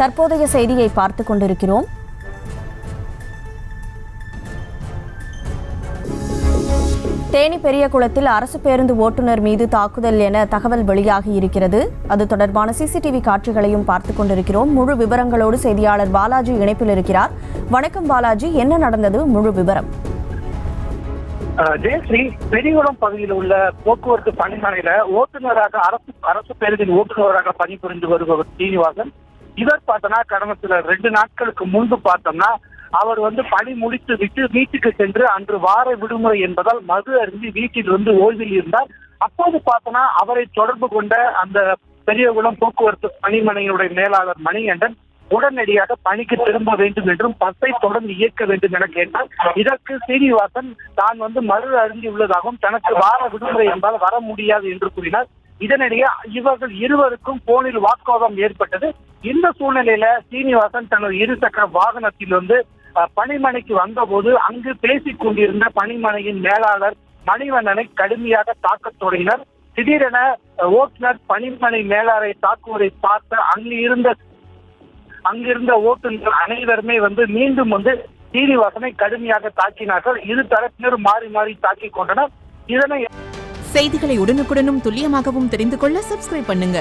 தற்போதைய செய்தியை பார்த்துக் கொண்டிருக்கிறோம். தேனி பெரியகுளத்தில் அரசு பேருந்து ஓட்டுநர் மீது தாக்குதல் என தகவல் வெளியாகி இருக்கிறது. அது தொடர்பான சிசிடிவி காட்சிகளையும் பார்த்துக் கொண்டிருக்கிறோம். முழு விவரங்களோடு செய்தியாளர் பாலாஜி இணைப்பில் இருக்கிறார். வணக்கம் பாலாஜி, என்ன நடந்தது? முழு விவரம். ஜெயஸ்ரீ, பெரியகுளம் பகுதியில் உள்ள போக்குவரத்து பணிமனையில ஓட்டுநராக அரசு பேருந்தின் ஓட்டுநராக பணிபுரிந்து வருபவர் சீனிவாசன். இவர் பார்த்தோம்னா கடந்த சில 2 நாட்களுக்கு முன்பு பார்த்தோம்னா அவர் பணி முடித்து விட்டு வீட்டுக்கு சென்று அன்று வார விடுமுறை என்பதால் மது அருந்தி வீட்டில் ஓய்வில் இருந்தார். அப்போது பார்த்தோம்னா அவரை தொடர்பு கொண்ட அந்த பெரியகுளம் போக்குவரத்து பணிமனையினுடைய மேலாளர் மணிகண்டன் உடனடியாக பணிக்கு திரும்ப வேண்டும் என்றும் பஸ்ஸை தொடர்ந்து இயக்க வேண்டும் என கேட்டார். இதற்கு சீனிவாசன் தான் மது அருந்தி உள்ளதாகவும் தனக்கு வார விடுமுறை என்பதால் வர முடியாது என்று கூறினார். இதனிடையே இவர்கள் இருவருக்கும் போனில் வாக்குவாதம் ஏற்பட்டது. இந்த சூழ்நிலையில சீனிவாசன் தனது இருசக்கர வாகனத்தில் பணிமனைக்கு வந்தபோது அங்கு பேசிக் கொண்டிருந்த பணிமனையின் மேலாளர் மணிவண்ணனை கடுமையாக தாக்கத் தொடங்கினர். திடீரென ஓட்டுநர் பணிமனை மேலாளரை தாக்குவதை பார்த்த அங்கிருந்த ஓட்டுநர் அனைவருமே மீண்டும் சீனிவாசனை கடுமையாக தாக்கினார்கள். இரு தரப்பினரும் மாறி மாறி தாக்கிக் கொண்டனர். இதனை செய்திகளை உடனுக்குடனும் துல்லியமாகவும் தெரிந்து கொள்ள சப்ஸ்கிரைப் பண்ணுங்க.